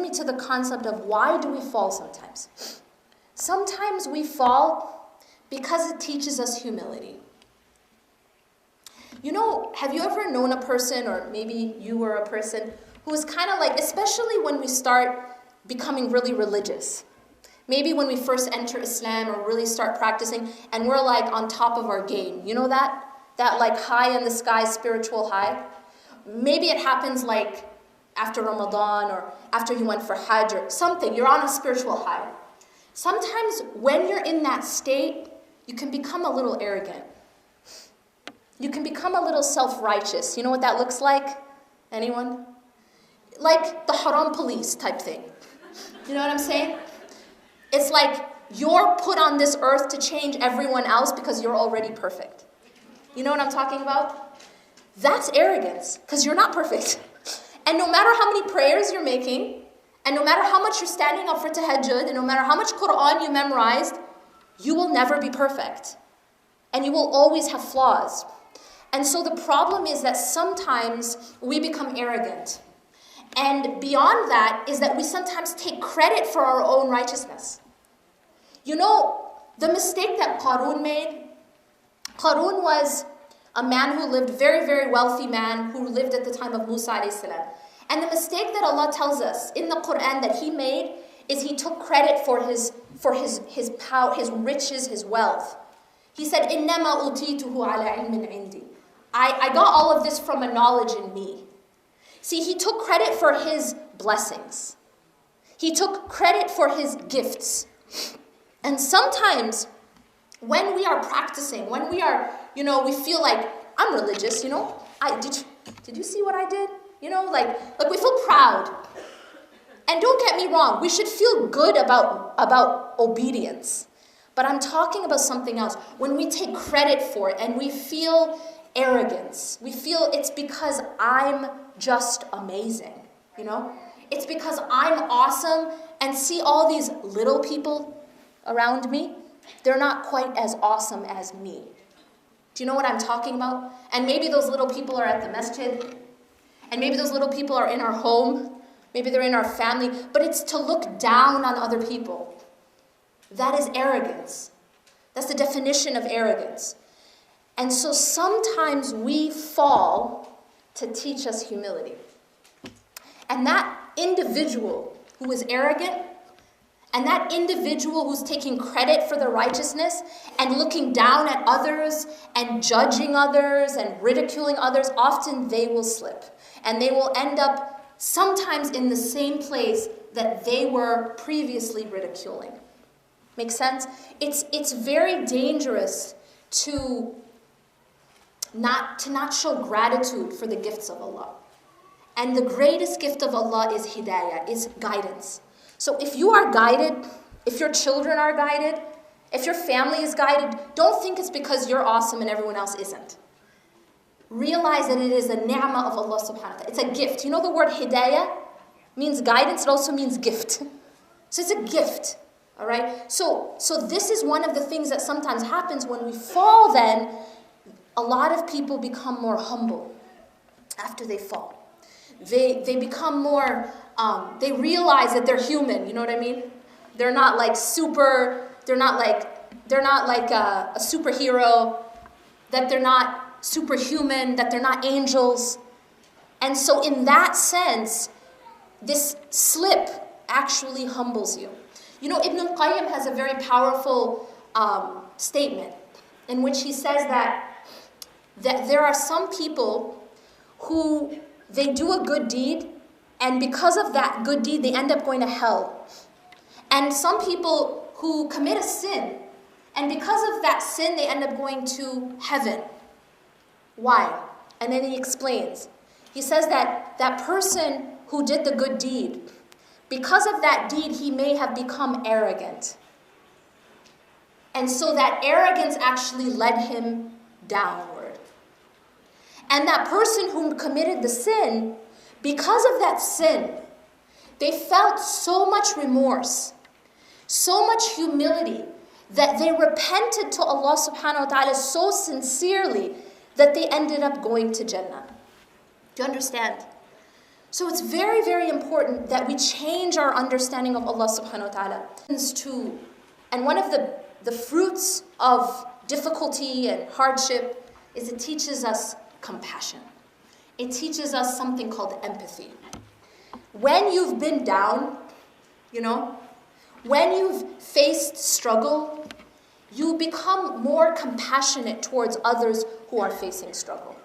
me to the concept of why do we fall sometimes? Sometimes we fall because it teaches us humility. You know, have you ever known a person, or maybe you were a person, who is kind of like, especially when we start becoming really religious, maybe when we first enter Islam or really start practicing, and we're like on top of our game. You know that? That like high in the sky spiritual high? Maybe it happens like after Ramadan or after you went for Hajj or something. You're on a spiritual high. Sometimes when you're in that state, you can become a little arrogant. You can become a little self-righteous. You know what that looks like? Anyone? Like the haram police type thing. You know what I'm saying? It's like you're put on this earth to change everyone else because you're already perfect. You know what I'm talking about? That's arrogance, because you're not perfect. And no matter how many prayers you're making, and no matter how much you're standing up for tahajjud, and no matter how much Quran you memorized, you will never be perfect. And you will always have flaws. And so the problem is that sometimes we become arrogant. And beyond that is that we sometimes take credit for our own righteousness. You know, the mistake that Qarun made, Qarun was a man who lived, very, very wealthy man who lived at the time of Musa alayhi salam. And the mistake that Allah tells us in the Quran that he made is he took credit for his power, his riches, his wealth. He said, إِنَّمَا أُوتِيتُهُ عَلَى عِلْمٍ عِنْدِي. I got all of this from a knowledge in me. See, he took credit for his blessings. He took credit for his gifts. And sometimes when we are practicing, when we are, you know, we feel like, I'm religious, you know. Did you see what I did? You know, like we feel proud. And don't get me wrong, we should feel good about obedience. But I'm talking about something else. When we take credit for it and we feel arrogance, we feel it's because I'm just amazing, you know? It's because I'm awesome, and see all these little people around me, they're not quite as awesome as me. Do you know what I'm talking about? And maybe those little people are at the masjid, and maybe those little people are in our home, maybe they're in our family, but it's to look down on other people. That is arrogance. That's the definition of arrogance. And so sometimes we fall to teach us humility. And that individual who is arrogant, and that individual who's taking credit for their righteousness and looking down at others and judging others and ridiculing others, often they will slip. And they will end up sometimes in the same place that they were previously ridiculing. Make sense? It's very dangerous to not show gratitude for the gifts of Allah. And the greatest gift of Allah is hidayah, is guidance. So if you are guided, if your children are guided, if your family is guided, don't think it's because you're awesome and everyone else isn't. Realize that it is a ni'mah of Allah subhanahu wa ta'ala. It's a gift. You know the word hidayah means guidance, it also means gift. So it's a gift. All right? So this is one of the things that sometimes happens when we fall. Then a lot of people become more humble after they fall. They become more, they realize that they're human, you know what I mean? They're not like they're not like a superhero, that they're not superhuman, that they're not angels. And so in that sense, this slip actually humbles you. You know, Ibn al-Qayyim has a very powerful statement in which he says that there are some people who they do a good deed, and because of that good deed, they end up going to hell. And some people who commit a sin, and because of that sin, they end up going to heaven. Why? And then he explains. He says that that person who did the good deed, because of that deed, he may have become arrogant. And so that arrogance actually led him downward. And that person who committed the sin, because of that sin, they felt so much remorse, so much humility, that they repented to Allah subhanahu wa ta'ala so sincerely that they ended up going to Jannah. Do you understand? So it's very, very important that we change our understanding of Allah subhanahu wa ta'ala. And one of the fruits of difficulty and hardship is it teaches us compassion. It teaches us something called empathy. When you've been down, when you've faced struggle, you become more compassionate towards others who are facing struggle.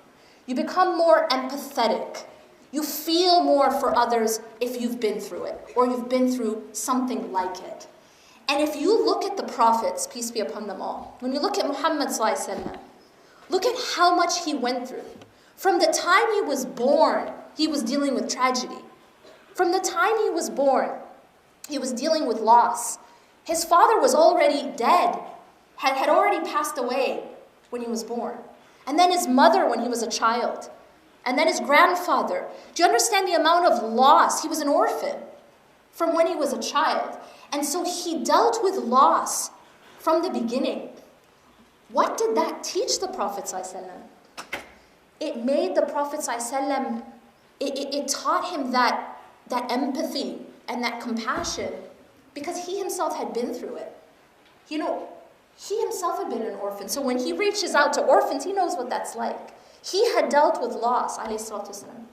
You become more empathetic. You feel more for others if you've been through it, or you've been through something like it. And if you look at the prophets, peace be upon them all, when you look at Muhammad sallallahu alaihi wasallam, look at how much he went through. From the time he was born, he was dealing with tragedy. From the time he was born, he was dealing with loss. His father was already dead, had already passed away when he was born. And then his mother when he was a child. And then his grandfather. Do you understand the amount of loss? He was an orphan from when he was a child. And so he dealt with loss from the beginning. What did that teach the Prophet ﷺ? It made the Prophet ﷺ, it taught him that empathy and that compassion, because he himself had been through it. He himself had been an orphan. So when he reaches out to orphans, he knows what that's like. He had dealt with loss, alayhi salatu wasalam.